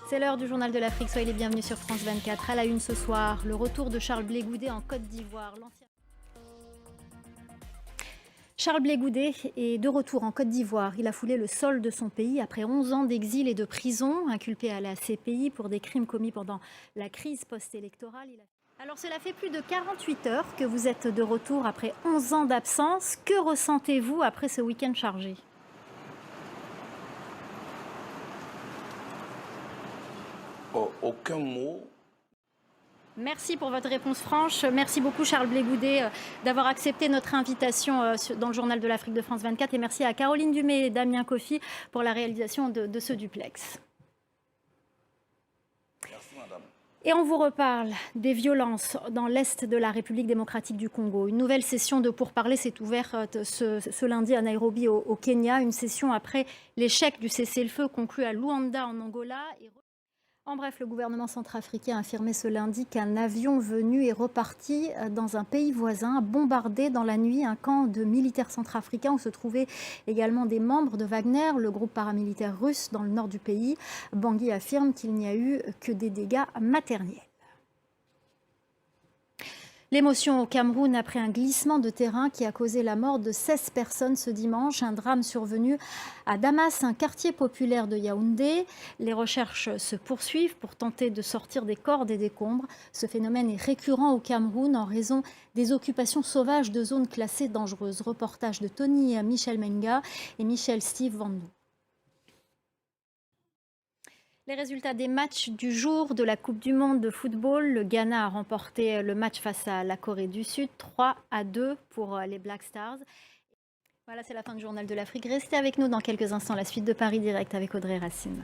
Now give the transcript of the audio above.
C'est l'heure du journal de l'Afrique. Soyez les bienvenus sur France 24. À la une ce soir, le retour de Charles Blé Goudet en Côte d'Ivoire. Charles Blé Goudet est de retour en Côte d'Ivoire. Il a foulé le sol de son pays après 11 ans d'exil et de prison, inculpé à la CPI pour des crimes commis pendant la crise post-électorale. Alors cela fait plus de 48 heures que vous êtes de retour après 11 ans d'absence. Que ressentez-vous après ce week-end chargé ? Aucun mot. Merci pour votre réponse franche. Merci beaucoup Charles Blé Goudet d'avoir accepté notre invitation dans le journal de l'Afrique de France 24. Et merci à Caroline Dumais et Damien Kofi pour la réalisation de ce duplex. Merci madame. Et on vous reparle des violences dans l'est de la République démocratique du Congo. Une nouvelle session de pourparlers s'est ouverte ce lundi à Nairobi au Kenya. Une session après l'échec du cessez-le-feu conclu à Luanda en Angola. En bref, le gouvernement centrafricain a affirmé ce lundi qu'un avion venu est reparti dans un pays voisin, a bombardé dans la nuit un camp de militaires centrafricains où se trouvaient également des membres de Wagner, le groupe paramilitaire russe dans le nord du pays. Bangui affirme qu'il n'y a eu que des dégâts matériels. L'émotion au Cameroun après un glissement de terrain qui a causé la mort de 16 personnes ce dimanche. Un drame survenu à Damas, un quartier populaire de Yaoundé. Les recherches se poursuivent pour tenter de sortir des corps des décombres. Ce phénomène est récurrent au Cameroun en raison des occupations sauvages de zones classées dangereuses. Reportage de Tony Michel Menga et Michel Steve Vandou. Les résultats des matchs du jour de la Coupe du Monde de football. Le Ghana a remporté le match face à la Corée du Sud, 3-2 pour les Black Stars. Voilà, c'est la fin du journal de l'Afrique. Restez avec nous dans quelques instants, la suite de Paris Direct avec Audrey Racine.